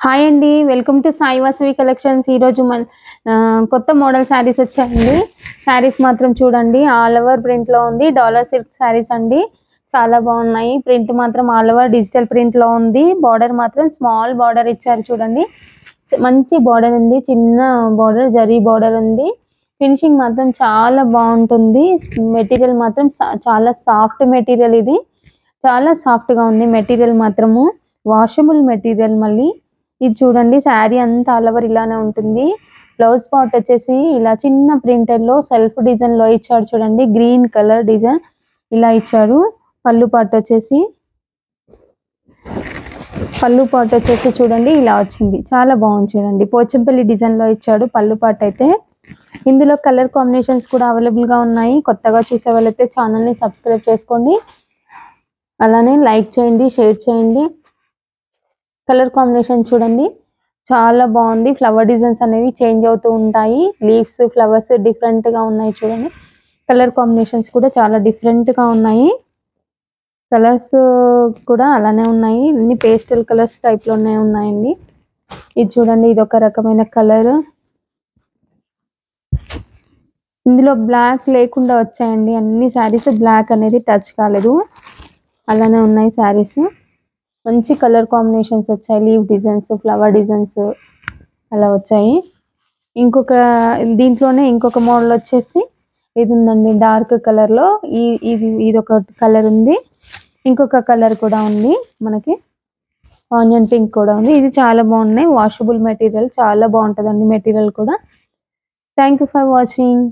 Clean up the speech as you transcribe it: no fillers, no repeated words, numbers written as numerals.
Hi అండి, welcome to Sai Vasavi collections. ఈరోజు మన కొత్త మోడల్ శారీస్ వచ్చాయండి. శారీస్ మాత్రం చూడండి, ఆల్ ఓవర్ ప్రింట్లో ఉంది. డాలర్ సిల్క్ శారీస్ అండి, చాలా బాగున్నాయి. ప్రింట్ మాత్రం ఆల్ ఓవర్ డిజిటల్ ప్రింట్లో ఉంది. బార్డర్ మాత్రం స్మాల్ బార్డర్ ఇచ్చారు చూడండి, మంచి బార్డర్ ఉంది. చిన్న బార్డర్, జరీ బార్డర్ ఉంది. ఫినిషింగ్ మాత్రం చాలా బాగుంటుంది. మెటీరియల్ మాత్రం చాలా సాఫ్ట్ మెటీరియల్, ఇది చాలా సాఫ్ట్గా ఉంది మెటీరియల్ మాత్రము. Washable material. మళ్ళీ ఇది చూడండి, శారీ అంతా ఆల్ ఓవర్ ఇలానే ఉంటుంది. బ్లౌజ్ పార్ట్ వచ్చేసి ఇలా చిన్న ప్రింటెడ్లో సెల్ఫ్ డిజైన్లో ఇచ్చాడు చూడండి, గ్రీన్ కలర్ డిజైన్ ఇలా ఇచ్చాడు. పళ్ళు పార్ట్ వచ్చేసి చూడండి ఇలా వచ్చింది, చాలా బాగుంది చూడండి. పోచంపల్లి డిజైన్లో ఇచ్చాడు పళ్ళు పార్ట్ అయితే. ఇందులో కలర్ కాంబినేషన్స్ కూడా అవైలబుల్గా ఉన్నాయి. కొత్తగా చూసే వాళ్ళైతే ఛానల్ని సబ్స్క్రైబ్ చేసుకోండి, అలానే లైక్ చేయండి, షేర్ చేయండి. కలర్ కాంబినేషన్ చూడండి, చాలా బాగుంది. ఫ్లవర్ డిజైన్స్ అనేవి చేంజ్ అవుతూ ఉంటాయి. లీవ్స్, ఫ్లవర్స్ డిఫరెంట్గా ఉన్నాయి చూడండి. కలర్ కాంబినేషన్స్ కూడా చాలా డిఫరెంట్గా ఉన్నాయి. కలర్స్ కూడా అలానే ఉన్నాయి, అన్ని పేస్టల్ కలర్స్ టైప్లోనే ఉన్నాయండి. ఇది చూడండి, ఇది ఒక రకమైన కలర్. ఇందులో బ్లాక్ లేకుండా వచ్చాయండి అన్ని శారీస్. బ్లాక్ అనేది టచ్ కాలేదు, అలానే ఉన్నాయి శారీస్. మంచి కలర్ కాంబినేషన్స్ వచ్చాయి. లీవ్ డిజైన్స్, ఫ్లవర్ డిజైన్స్ అలా వచ్చాయి. దీంట్లోనే ఇంకొక మోడల్ వచ్చేసి ఇది ఉందండి, డార్క్ కలర్లో. ఇది ఒక కలర్ ఉంది, ఇంకొక కలర్ కూడా ఉంది మనకి, ఆనియన్ పింక్ కూడా ఉంది. ఇది చాలా బాగున్నాయి. వాషబుల్ మెటీరియల్, చాలా బాగుంటుందండి మెటీరియల్ కూడా. Thank you for watching.